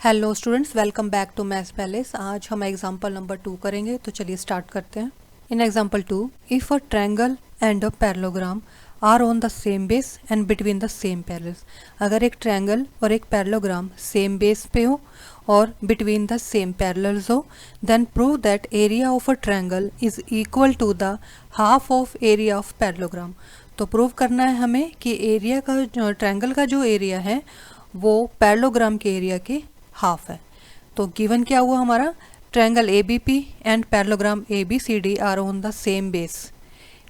Hello students, welcome back to maths palace. आज हम example number 2 करेंगे, तो चलिए स्टार्ट करते हैं। In example 2, if a triangle and a parallelogram are on the same base and between the same parallels. अगर एक triangle और एक पैरेललोग्राम सेम बेस पे हो और बिटवीन द सेम पैरेलल्स हो, then prove that area of a triangle is equal to the half of area of parallelogram. तो prove करना है हमें कि एरिया का, ट्रायंगल का जो एरिया है वो पैरेललोग्राम के एरिया के हाफ है। तो गिवन क्या हुआ हमारा, triangle A B P and parallelogram A B C D are on the same base.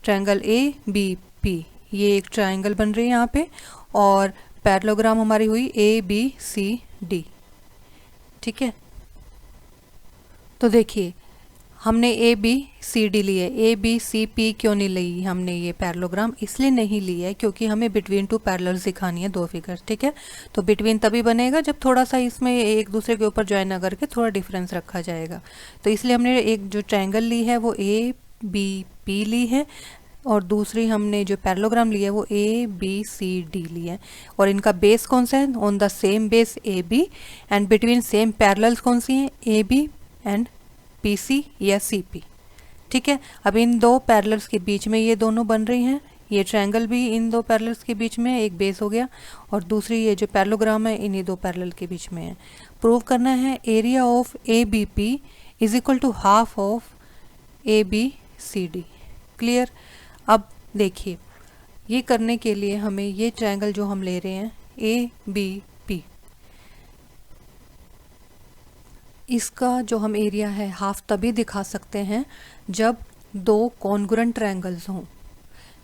Triangle A B P ये एक ट्रायंगल बन रही है यहाँ पे, और पैरेललोग्राम हमारी हुई ए बी सी डी। ठीक है, तो देखिए हमने ए बी सी डी ली है, ए बी सी पी क्यों नहीं ली हमने ये पैरेललोग्राम? इसलिए नहीं ली है क्योंकि हमें बिटवीन टू पैरेलल्स दिखानी है दो फिगर। ठीक है, तो बिटवीन तभी बनेगा जब थोड़ा सा इसमें एक दूसरे के ऊपर ज्वाइन करके थोड़ा डिफरेंस रखा जाएगा। तो इसलिए हमने एक जो ट्रायंगल ली है वो ए बी पी ली है, और दूसरी हमने जो पैरेललोग्राम ली है वो ए बी सी डी ली है। और इनका बेस कौन सा है? On the same base A B, and between same parallels कौन सी हैं? A B and P C या सी पी। ठीक है, अब इन दो पैरेलल्स के बीच में ये दोनों बन रही हैं, ये ट्रायंगल भी इन दो पैरेलल्स के बीच में एक बेस हो गया, और दूसरी ये जो पैरेललोग्राम है इन्हीं दो पैरेलल के बीच में है। प्रूव करना है area of A B P is equal to half of A B C D. Clear? अब देखिए, ये करने के लिए हमें ये ट्रायंगल जो हम ले रहे हैं ए बी पी, इसका जो हम एरिया है हाफ तभी दिखा सकते हैं जब दो कॉन्ग्रुएंट ट्रायंगल्स हों।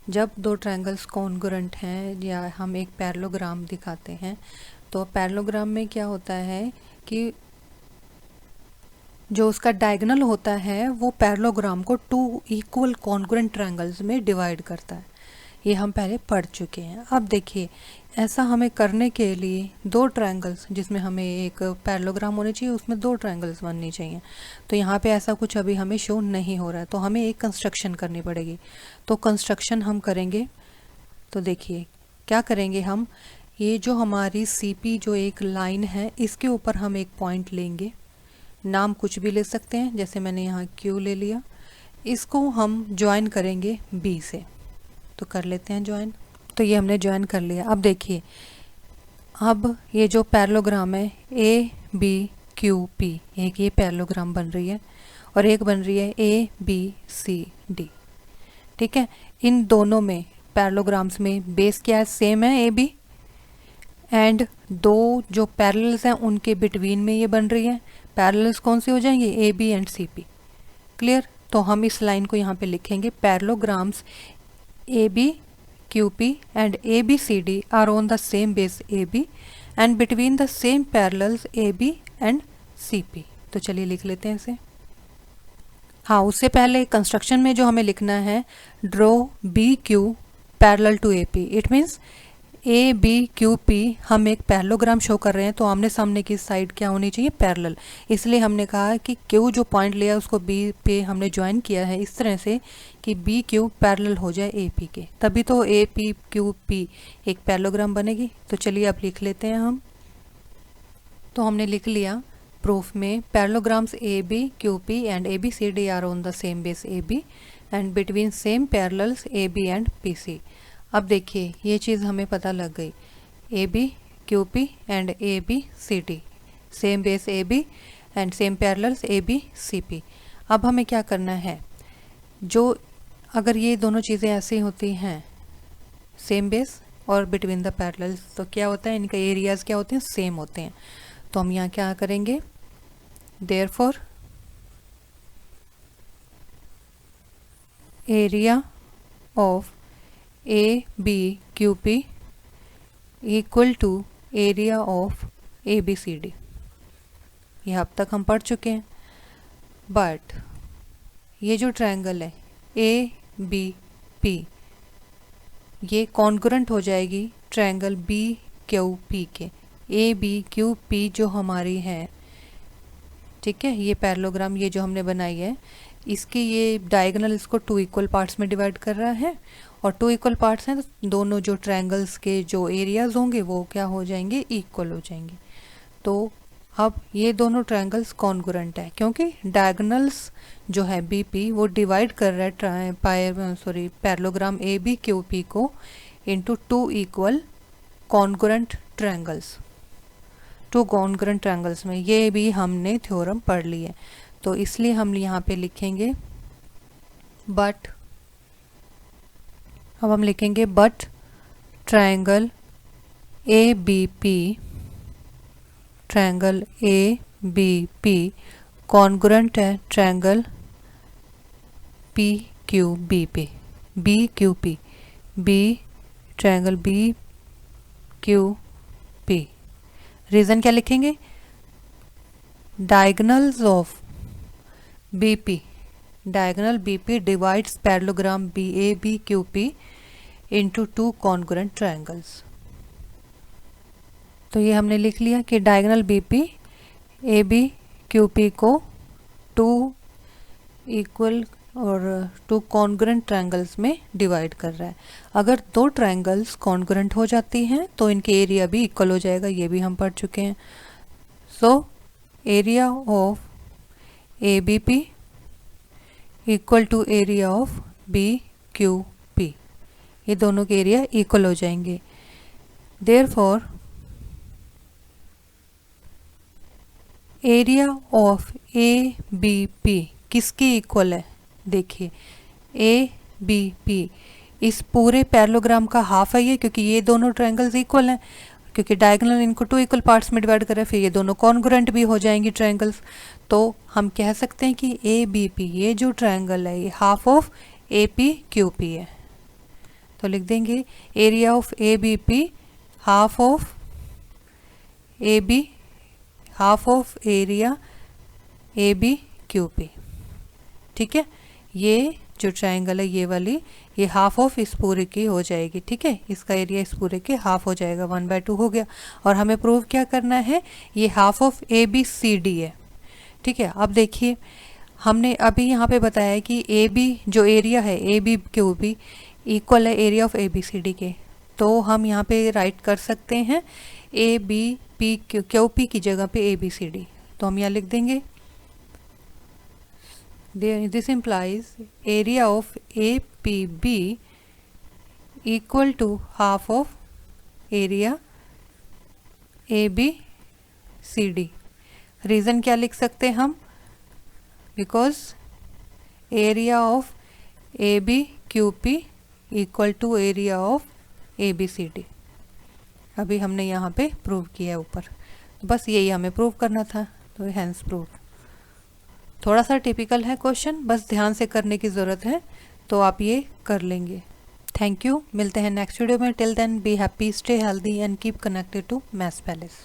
जब दो ट्रायंगल्स कॉन्ग्रुएंट हैं या हम एक पैरेललोग्राम दिखाते हैं, तो पैरेललोग्राम में क्या होता है कि जो उसका डायगोनल होता है वो पैरेललोग्राम को टू इक्वल कॉन्ग्रुएंट ट्रायंगल्स में डिवाइड करता है। ये हम पहले पढ़ चुके हैं। अब देखिए, ऐसा हमें करने के लिए दो ट्रायंगल्स जिसमें हमें एक पैरेललोग्राम होने चाहिए, उसमें दो ट्रायंगल्स बननी चाहिए। तो यहाँ पे ऐसा कुछ अभी हमें शो नहीं हो रहा है, तो हमें एक कंस्ट्रक्शन करनी पड़ेगी। तो कंस्ट्रक्शन हम करेंगे, तो देखिए क्या करेंगे हम, ये जो हमारी सी पी जो एक लाइन है इसके ऊपर हम एक पॉइंट लेंगे, नाम कुछ भी ले सकते हैं, जैसे मैंने यहाँ क्यू ले लिया। इसको हम ज्वाइन करेंगे बी से, तो कर लेते हैं ज्वाइन। तो ये हमने ज्वाइन कर लिया। अब देखिए, अब ये जो पैरेललोग्राम है ए बी क्यू पी, एक ये पैरेललोग्राम बन रही है और एक बन रही है ए बी सी डी। ठीक है, इन दोनों में पैरेललोग्राम्स में बेस क्या है? सेम है ए बी, एंड दो जो पैरेलल्स हैं उनके बिटवीन में ये बन रही है। पैरेलल्स कौन से हो जाएंगे? A B and C P. Clear? तो हम इस लाइन को यहाँ पे लिखेंगे, parallelograms A B Q P and A B C D are on the same base A B and between the same parallels A B and C P. तो चलिए लिख लेते हैं इसे। हाँ, उससे पहले कंस्ट्रक्शन में जो हमें लिखना है, draw B Q parallel to A P. It means A B Q P हम एक पैरेललोग्राम शो कर रहे हैं, तो आमने सामने की साइड क्या होनी चाहिए? पैरेलल। इसलिए हमने कहा कि क्यू जो पॉइंट लिया उसको बी पे हमने ज्वाइन किया है इस तरह से कि बी क्यू पैरेलल हो जाए ए पी के, तभी तो ए पी क्यू पी एक पैरेललोग्राम बनेगी। तो चलिए अब लिख लेते हैं हम। तो हमने लिख लिया प्रूफ में, parallelograms A B Q P and A B C D are on the same base A B and between same parallels A B and P C. अब देखिए ये चीज़ हमें पता लग गई, A B Q P and A B C D, same base A B and same parallels A B C P. अब हमें क्या करना है, जो अगर ये दोनों चीज़ें ऐसी होती हैं सेम बेस और बिटवीन द पैरेलल्स, तो क्या होता है, इनका एरियाज क्या होते हैं? सेम होते हैं। तो हम यहाँ क्या करेंगे, therefore area of A B Q P equal to area of A B C D. ये अब तक हम पढ़ चुके हैं, बट ये जो ट्रायंगल है ए बी पी, ये कॉन्ग्रुएंट हो जाएगी ट्रायंगल बी क्यू पी के। ए बी क्यू पी जो हमारी है, ठीक है, ये पैरेललोग्राम ये जो हमने बनाई है, इसके ये डायगोनल इसको टू इक्वल पार्ट्स में डिवाइड कर रहा है, और टू इक्वल पार्ट्स हैं तो दोनों जो ट्रायंगल्स के जो एरियाज होंगे वो क्या हो जाएंगे? इक्वल हो जाएंगे। तो अब ये दोनों ट्रायंगल्स कॉन्ग्रुएंट है क्योंकि डायगोनल्स जो है बीपी वो डिवाइड कर रहा है parallelogram A B Q P को into two equal congruent triangles, two congruent triangles में। ये भी हमने थ्योरम पढ़ ली है, तो इसलिए हम यहाँ पे लिखेंगे बट, अब हम लिखेंगे but triangle A B P, triangle A B P congruent है triangle P Q B P, B Q P, B triangle B Q P. Reason क्या लिखेंगे, diagonals of BP, diagonal BP divides parallelogram B A B Q P into two congruent triangles. तो ये हमने लिख लिया कि diagonal BP A B Q P को two equal और टू कॉन्ग्रुएंट ट्रायंगल्स में डिवाइड कर रहा है। अगर दो ट्रायंगल्स कॉन्ग्रुएंट हो जाती हैं तो इनके एरिया भी इक्वल हो जाएगा, ये भी हम पढ़ चुके हैं। So area of A B P equal to area of B Q P, ये दोनों के एरिया इक्वल हो जाएंगे। Therefore area of A B P किसके इक्वल है, देखिए ए बी पी इस पूरे पैरेललोग्राम का हाफ है ये, क्योंकि ये दोनों ट्रायंगल्स इक्वल हैं, क्योंकि डायगोनल इनको टू इक्वल पार्ट्स में डिवाइड कर रहे हैं, फिर ये दोनों कॉन्ग्रुएंट भी हो जाएंगी ट्रायंगल्स। तो हम कह सकते हैं कि ए बी पी ये जो ट्रायंगल है ये half of A P Q P है। तो लिख देंगे area of A B P half of A B, half of area A B Q P. ठीक है, ये जो ट्रायंगल है ये वाली, ये हाफ ऑफ इस पूरे की हो जाएगी। ठीक है, इसका एरिया इस पूरे के हाफ हो जाएगा, 1/2 हो गया। और हमें प्रूव क्या करना है, ये half of A B C D है। ठीक है, अब देखिए हमने अभी यहाँ पे बताया कि ए बी जो एरिया है A B Q B equal है area of A B C D के, तो हम यहाँ पे राइट कर सकते हैं A B P Q P की जगह पे ए बी सी डी। तो हम यहाँ लिख देंगे this implies area of APB equal to half of area ABCD। Reason क्या लिख सकते हैं हम, because area of ABQP equal to area of ABCD। अभी हमने यहाँ पे प्रूव किया है ऊपर, बस यही हमें प्रूव करना था, तो हैंस प्रूव। थोड़ा सा टिपिकल है क्वेश्चन, बस ध्यान से करने की ज़रूरत है, तो आप ये कर लेंगे। थैंक यू, मिलते हैं नेक्स्ट वीडियो में। Till then be happy, stay healthy and keep connected to maths palace.